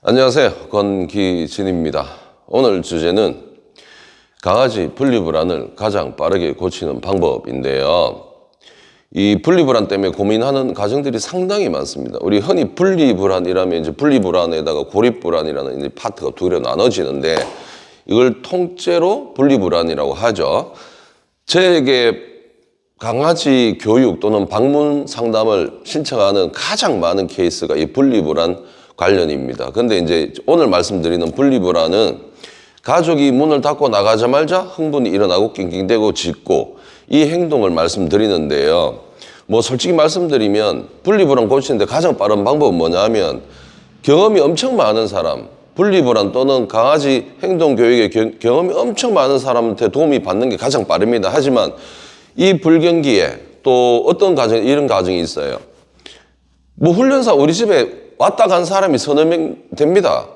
안녕하세요. 권기진입니다. 오늘 주제는 강아지 분리불안을 가장 빠르게 고치는 방법인데요. 이 분리불안 때문에 고민하는 가정들이 상당히 많습니다. 우리 흔히 분리불안이라면 이제 분리불안에다가 고립불안이라는 이제 파트가 두 개로 나눠지는데 이걸 통째로 분리불안이라고 하죠. 저에게 강아지 교육 또는 방문 상담을 신청하는 가장 많은 케이스가 이 분리불안 관련입니다. 근데 이제 오늘 말씀드리는 분리불안은 가족이 문을 닫고 나가자마자 흥분이 일어나고 낑낑대고 짖고 이 행동을 말씀드리는데요. 뭐 솔직히 말씀드리면 분리불안 고치는데 가장 빠른 방법은 뭐냐면 경험이 엄청 많은 사람, 분리불안 또는 강아지 행동 교육에 경험이 엄청 많은 사람한테 도움이 받는 게 가장 빠릅니다. 하지만 이 불경기에 또 어떤 가정, 이런 가정이 있어요. 뭐 훈련사 우리 집에 왔다 간 사람이 서너 명 됩니다.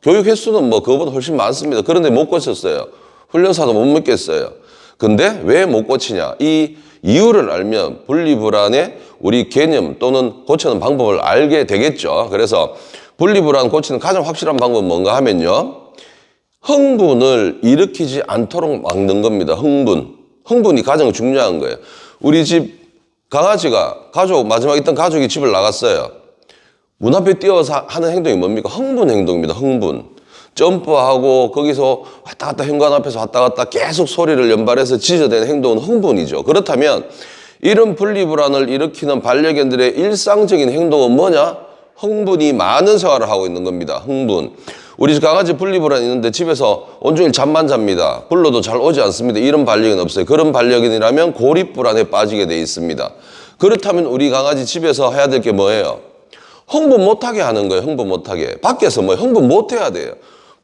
교육 횟수는 뭐 그거보다 훨씬 많습니다. 그런데 못 고쳤어요. 훈련사도 못 믿겠어요. 근데 왜 못 고치냐? 이 이유를 알면 분리불안의 우리 개념 또는 고치는 방법을 알게 되겠죠. 그래서 분리불안 고치는 가장 확실한 방법은 뭔가 하면요. 흥분을 일으키지 않도록 막는 겁니다. 흥분이 가장 중요한 거예요. 우리 집 강아지가 마지막에 있던 가족이 집을 나갔어요. 문 앞에 뛰어서 하는 행동이 뭡니까? 흥분 행동입니다. 흥분. 점프하고 거기서 왔다 갔다 현관 앞에서 왔다 갔다 계속 소리를 연발해서 짖어대는 행동은 흥분이죠. 그렇다면 이런 분리불안을 일으키는 반려견들의 일상적인 행동은 뭐냐? 흥분이 많은 생활을 하고 있는 겁니다. 흥분. 우리 집 강아지 분리불안이 있는데 집에서 온종일 잠만 잡니다. 불러도 잘 오지 않습니다. 이런 반려견 없어요. 그런 반려견이라면 고립불안에 빠지게 돼 있습니다. 그렇다면 우리 강아지 집에서 해야 될 게 뭐예요? 흥분 못하게 하는 거예요. 흥분 못하게. 밖에서 흥분 못해야 돼요.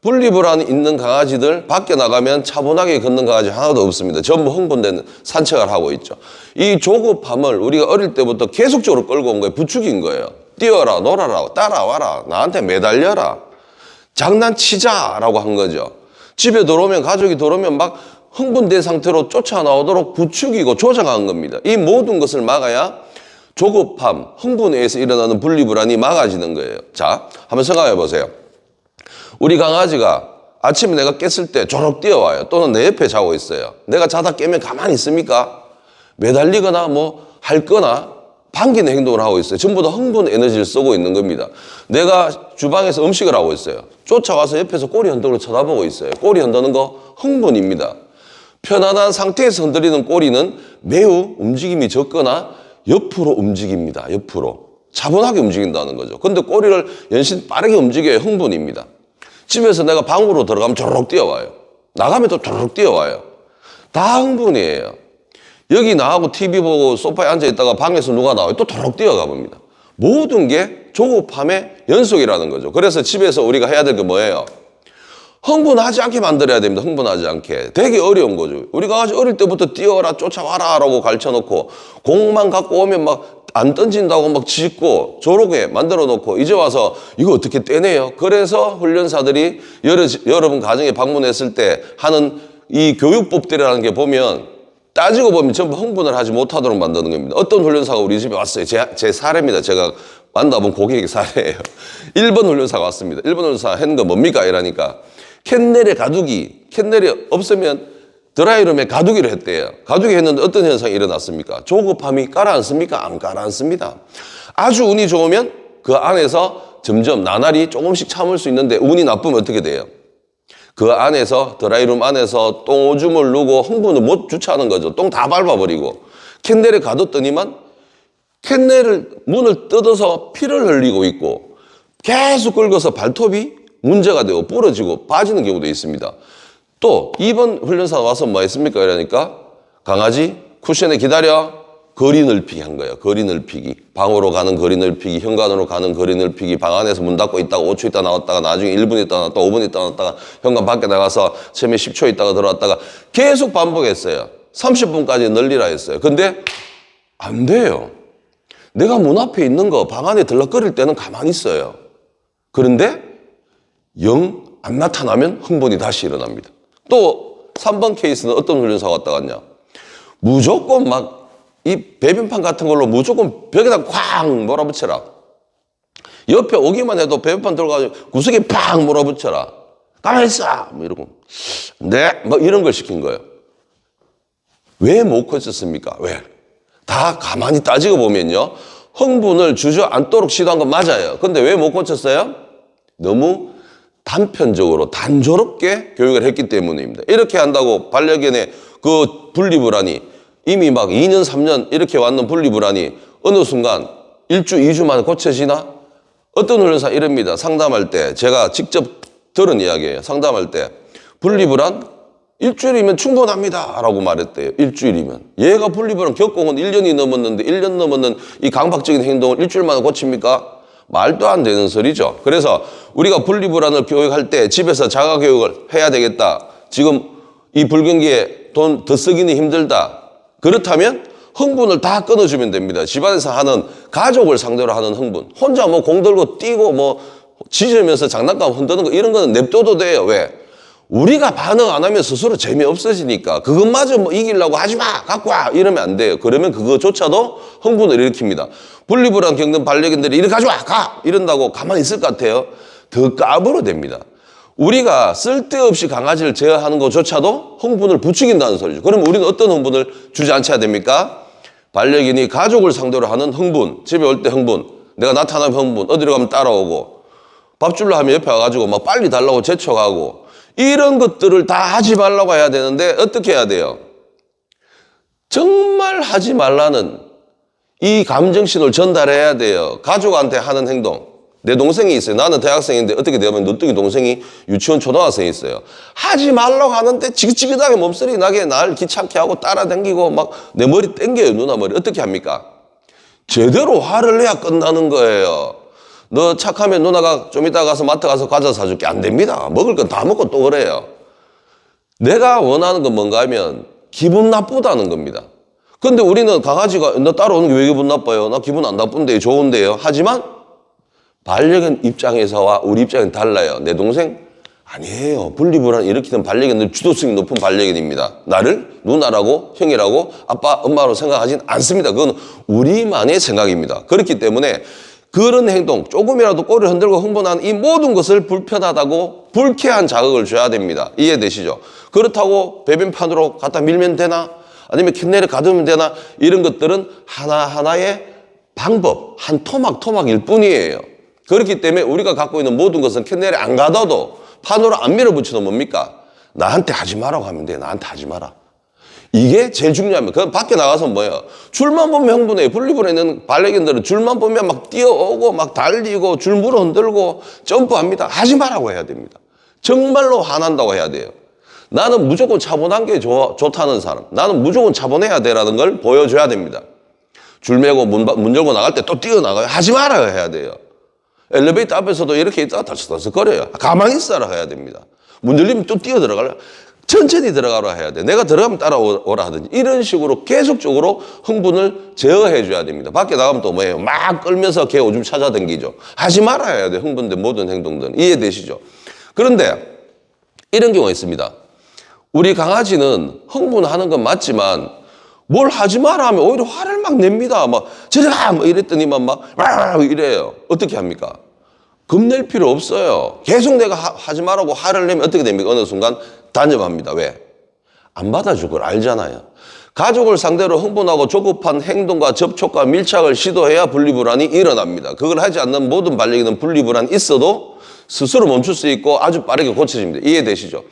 분리불안 있는 강아지들 밖에 나가면 차분하게 걷는 강아지 하나도 없습니다. 전부 흥분된 산책을 하고 있죠. 이 조급함을 우리가 어릴 때부터 계속적으로 끌고 온 거예요. 부추긴 거예요. 뛰어라, 놀아라, 따라와라, 나한테 매달려라, 장난치자라고 한 거죠. 집에 들어오면, 가족이 들어오면 막 흥분된 상태로 쫓아나오도록 부추기고 조장한 겁니다. 이 모든 것을 막아야 조급함, 흥분에 의해서 일어나는 분리불안이 막아지는 거예요. 자, 한번 생각해 보세요. 우리 강아지가 아침에 내가 깼을 때 조록 뛰어와요. 또는 내 옆에 자고 있어요. 내가 자다 깨면 가만히 있습니까? 매달리거나 할 거나 반기는 행동을 하고 있어요. 전부 다 흥분 에너지를 쓰고 있는 겁니다. 내가 주방에서 음식을 하고 있어요. 쫓아와서 옆에서 꼬리 흔들고 쳐다보고 있어요. 꼬리 흔드는 거 흥분입니다. 편안한 상태에서 흔들리는 꼬리는 매우 움직임이 적거나 옆으로 움직입니다. 옆으로. 차분하게 움직인다는 거죠. 근데 꼬리를 연신 빠르게 움직여야 흥분입니다. 집에서 내가 방으로 들어가면 조르륵 뛰어와요. 나가면 또 조르륵 뛰어와요. 다 흥분이에요. 여기 나하고 TV 보고 소파에 앉아있다가 방에서 누가 나와요. 또 조르륵 뛰어가 봅니다. 모든 게 조급함의 연속이라는 거죠. 그래서 집에서 우리가 해야 될 게 뭐예요? 흥분하지 않게 만들어야 됩니다. 흥분하지 않게. 되게 어려운 거죠. 우리 강아지 어릴 때부터 뛰어라, 쫓아와라 라고 가르쳐놓고 공만 갖고 오면 안 던진다고 짖고 조르게 만들어 놓고 이제 와서 이거 어떻게 떼내요? 그래서 훈련사들이 여러분 가정에 방문했을 때 하는 이 교육법들이라는 게 보면 따지고 보면 전부 흥분을 하지 못하도록 만드는 겁니다. 어떤 훈련사가 우리 집에 왔어요. 제 사례입니다. 제가 만나본 고객의 사례예요. 1번 훈련사가 왔습니다. 1번 훈련사가 했는 거 뭡니까? 이러니까 캔넬에 캔넬이 없으면 드라이룸에 가두기를 했대요. 가두기 했는데 어떤 현상이 일어났습니까? 조급함이 가라앉습니까? 안 가라앉습니다. 아주 운이 좋으면 그 안에서 점점 나날이 조금씩 참을 수 있는데 운이 나쁘면 어떻게 돼요? 그 안에서 드라이룸 안에서 똥오줌을 누고 흥분을 못 주체하는 거죠. 똥 다 밟아버리고 캔넬에 가뒀더니만 캔넬을 문을 뜯어서 피를 흘리고 있고 계속 긁어서 발톱이 문제가 되고 부러지고 빠지는 경우도 있습니다. 또 2번 훈련사 와서 뭐 했습니까? 이러니까 강아지 쿠션에 기다려 거리 넓히기 한 거예요. 거리 넓히기. 방으로 가는 거리 넓히기, 현관으로 가는 거리 넓히기, 방 안에서 문 닫고 있다가 5초 있다 나왔다가 나중에 1분 있다 나왔다가 5분 있다 나왔다가 현관 밖에 나가서 처음에 10초 있다가 들어왔다가 계속 반복했어요. 30분까지 늘리라 했어요. 근데 안 돼요. 내가 문 앞에 있는 거 방 안에 들락거릴 때는 가만히 있어요. 그런데 영 안 나타나면 흥분이 다시 일어납니다. 또 3번 케이스는 어떤 훈련사가 왔다 갔냐? 무조건 이 배변판 같은 걸로 무조건 벽에다 쾅 몰아붙여라. 옆에 오기만 해도 배변판 들어가서 구석에 팍 몰아붙여라. 가만히 있어! 뭐 이러고. 네? 뭐 이런 걸 시킨 거예요. 왜 못 고쳤습니까? 왜? 다 가만히 따지고 보면요. 흥분을 주저앉도록 시도한 건 맞아요. 근데 왜 못 고쳤어요? 너무 단편적으로 단조롭게 교육을 했기 때문입니다. 이렇게 한다고 반려견의 그 분리불안이 이미 막 2년, 3년 이렇게 왔는 분리불안이 어느 순간 1주, 2주 만에 고쳐지나? 어떤 훈련사 이럽니다. 상담할 때 제가 직접 들은 이야기예요. 상담할 때 분리불안 일주일이면 충분합니다 라고 말했대요. 일주일이면. 얘가 분리불안 겪어온 1년이 넘었는데 1년 넘었는 이 강박적인 행동을 일주일 만에 고칩니까? 말도 안 되는 소리죠. 그래서 우리가 분리불안을 교육할 때 집에서 자가교육을 해야 되겠다. 지금 이 불경기에 돈 더 쓰기는 힘들다. 그렇다면 흥분을 다 끊어주면 됩니다. 집안에서 하는 가족을 상대로 하는 흥분. 혼자 뭐 공 들고 뛰고 뭐 짖으면서 장난감 흔드는 거 이런 거는 냅둬도 돼요. 왜? 우리가 반응 안 하면 스스로 재미없어지니까 그것마저 뭐 이기려고 하지 마! 갖고 와! 이러면 안 돼요. 그러면 그거조차도 흥분을 일으킵니다. 분리불안 겪는 반려견들이 이리 가져와! 가! 이런다고 가만히 있을 것 같아요? 더 까불어댑니다. 우리가 쓸데없이 강아지를 제어하는 것조차도 흥분을 부추긴다는 소리죠. 그럼 우리는 어떤 흥분을 주저앉혀야 됩니까? 반려견이 가족을 상대로 하는 흥분, 집에 올 때 흥분, 내가 나타나면 흥분, 어디로 가면 따라오고, 밥 줄러 하면 옆에 와가지고 막 빨리 달라고 재촉하고, 이런 것들을 다 하지 말라고 해야 되는데 어떻게 해야 돼요? 정말 하지 말라는 이 감정신을 전달해야 돼요. 가족한테 하는 행동. 내 동생이 있어요. 나는 대학생인데 어떻게 되면 너뚱이 동생이 유치원 초등학생이 있어요. 하지 말라고 하는데 지긋지긋하게 몸소리 나게 날 귀찮게 하고 따라다니고 막 내 머리 땡겨요. 누나 머리. 어떻게 합니까? 제대로 화를 내야 끝나는 거예요. 너 착하면 누나가 좀 이따 가서 마트 가서 과자 사줄게. 안 됩니다. 먹을 건 다 먹고 또 그래요. 내가 원하는 건 뭔가 하면 기분 나쁘다는 겁니다. 근데 우리는 강아지가 너 따라오는 게 왜 기분 나빠요? 나 기분 안 나쁜데요. 좋은데요. 하지만 반려견 입장에서와 우리 입장은 달라요. 내 동생? 아니에요. 분리불안 일으키는 반려견들 주도성이 높은 반려견입니다. 나를 누나라고 형이라고 아빠 엄마로 생각하진 않습니다. 그건 우리만의 생각입니다. 그렇기 때문에 그런 행동, 조금이라도 꼬리를 흔들고 흥분하는 이 모든 것을 불편하다고 불쾌한 자극을 줘야 됩니다. 이해되시죠? 그렇다고 배변판으로 갖다 밀면 되나? 아니면 캔넬을 가두면 되나? 이런 것들은 하나하나의 방법, 한 토막일 뿐이에요. 그렇기 때문에 우리가 갖고 있는 모든 것은 캔넬에 안 가둬도 판으로 안 밀어붙여도 뭡니까? 나한테 하지 마라고 하면 돼. 나한테 하지 마라. 이게 제일 중요합니다. 그럼 밖에 나가서 뭐예요? 줄만 보면 흥분해요. 분리불안에 있는 반려견들은 줄만 보면 막 뛰어오고 막 달리고 줄 물어 흔들고 점프합니다. 하지 말라고 해야 됩니다. 정말로 화난다고 해야 돼요. 나는 무조건 차분한 게 좋다는 사람. 나는 무조건 차분해야 돼라는 걸 보여줘야 됩니다. 줄 매고 문 열고 나갈 때 또 뛰어나가요. 하지 말아야 해야 돼요. 엘리베이터 앞에서도 이렇게 있다가 덜썩덜썩거려요. 가만히 있어라 해야 됩니다. 문 열리면 또 뛰어 들어가려. 천천히 들어가라 해야 돼. 내가 들어가면 따라오라 하든지 이런 식으로 계속적으로 흥분을 제어해 줘야 됩니다. 밖에 나가면 또 뭐예요? 막 끌면서 개 오줌 찾아다니죠. 하지 말아야 해야 돼. 흥분된 모든 행동들은. 이해되시죠? 그런데 이런 경우가 있습니다. 우리 강아지는 흥분하는 건 맞지만 뭘 하지 마라 하면 오히려 화를 막 냅니다. 막 저리 가! 뭐 이랬더니만 막 이래요. 어떻게 합니까? 겁낼 필요 없어요. 계속 내가 하지 말라고 화를 내면 어떻게 됩니까? 어느 순간 단념합니다. 왜? 안 받아줄 걸 알잖아요. 가족을 상대로 흥분하고 조급한 행동과 접촉과 밀착을 시도해야 분리불안이 일어납니다. 그걸 하지 않는 모든 반려견은 분리불안이 있어도 스스로 멈출 수 있고 아주 빠르게 고쳐집니다. 이해되시죠?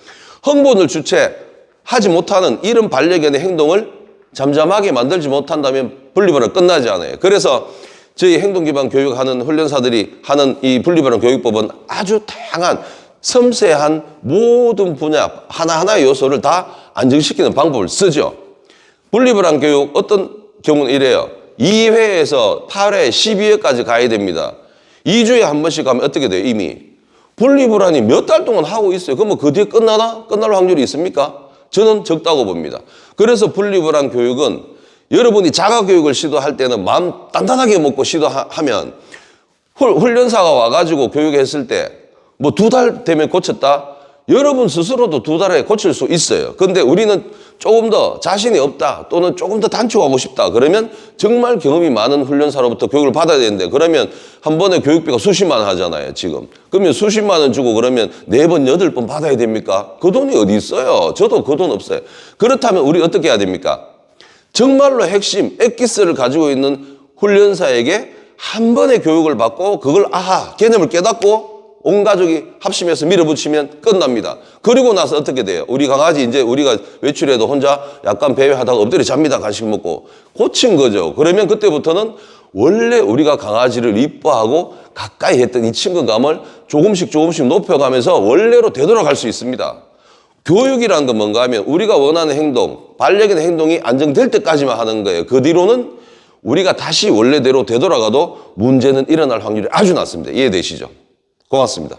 흥분을 주체하지 못하는 이런 반려견의 행동을 잠잠하게 만들지 못한다면 분리불안 끝나지 않아요. 그래서 저희 행동기반 교육하는 훈련사들이 하는 이 분리불안 교육법은 아주 다양한 섬세한 모든 분야 하나하나의 요소를 다 안정시키는 방법을 쓰죠. 분리불안 교육 어떤 경우는 이래요. 2회에서 8회, 12회까지 가야 됩니다. 2주에 한 번씩 가면 어떻게 돼요? 이미 분리불안이 몇 달 동안 하고 있어요. 그러면 그 뒤에 끝나나? 끝날 확률이 있습니까? 저는 적다고 봅니다. 그래서 분리불안 교육은 여러분이 자가교육을 시도할 때는 마음 단단하게 먹고 시도하면 훈련사가 와가지고 교육했을 때 뭐 2달 되면 고쳤다? 여러분 스스로도 2달에 고칠 수 있어요. 근데 우리는 조금 더 자신이 없다 또는 조금 더 단축하고 싶다 그러면 정말 경험이 많은 훈련사로부터 교육을 받아야 되는데 그러면 한 번에 교육비가 수십만 원 하잖아요 지금. 그러면 수십만 원 주고 그러면 4번 8번 받아야 됩니까? 그 돈이 어디 있어요? 저도 그 돈 없어요. 그렇다면 우리 어떻게 해야 됩니까? 정말로 핵심 엑기스를 가지고 있는 훈련사에게 한 번의 교육을 받고 그걸 개념을 깨닫고 온 가족이 합심해서 밀어붙이면 끝납니다. 그리고 나서 어떻게 돼요? 우리 강아지 이제 우리가 외출해도 혼자 약간 배회하다가 엎드려 잡니다. 간식 먹고. 고친 거죠. 그러면 그때부터는 원래 우리가 강아지를 이뻐하고 가까이 했던 이 친근감을 조금씩 높여가면서 원래로 되돌아갈 수 있습니다. 교육이라는 건 뭔가 하면 우리가 원하는 행동, 반려견의 행동이 안정될 때까지만 하는 거예요. 그 뒤로는 우리가 다시 원래대로 되돌아가도 문제는 일어날 확률이 아주 낮습니다. 이해되시죠? 고맙습니다.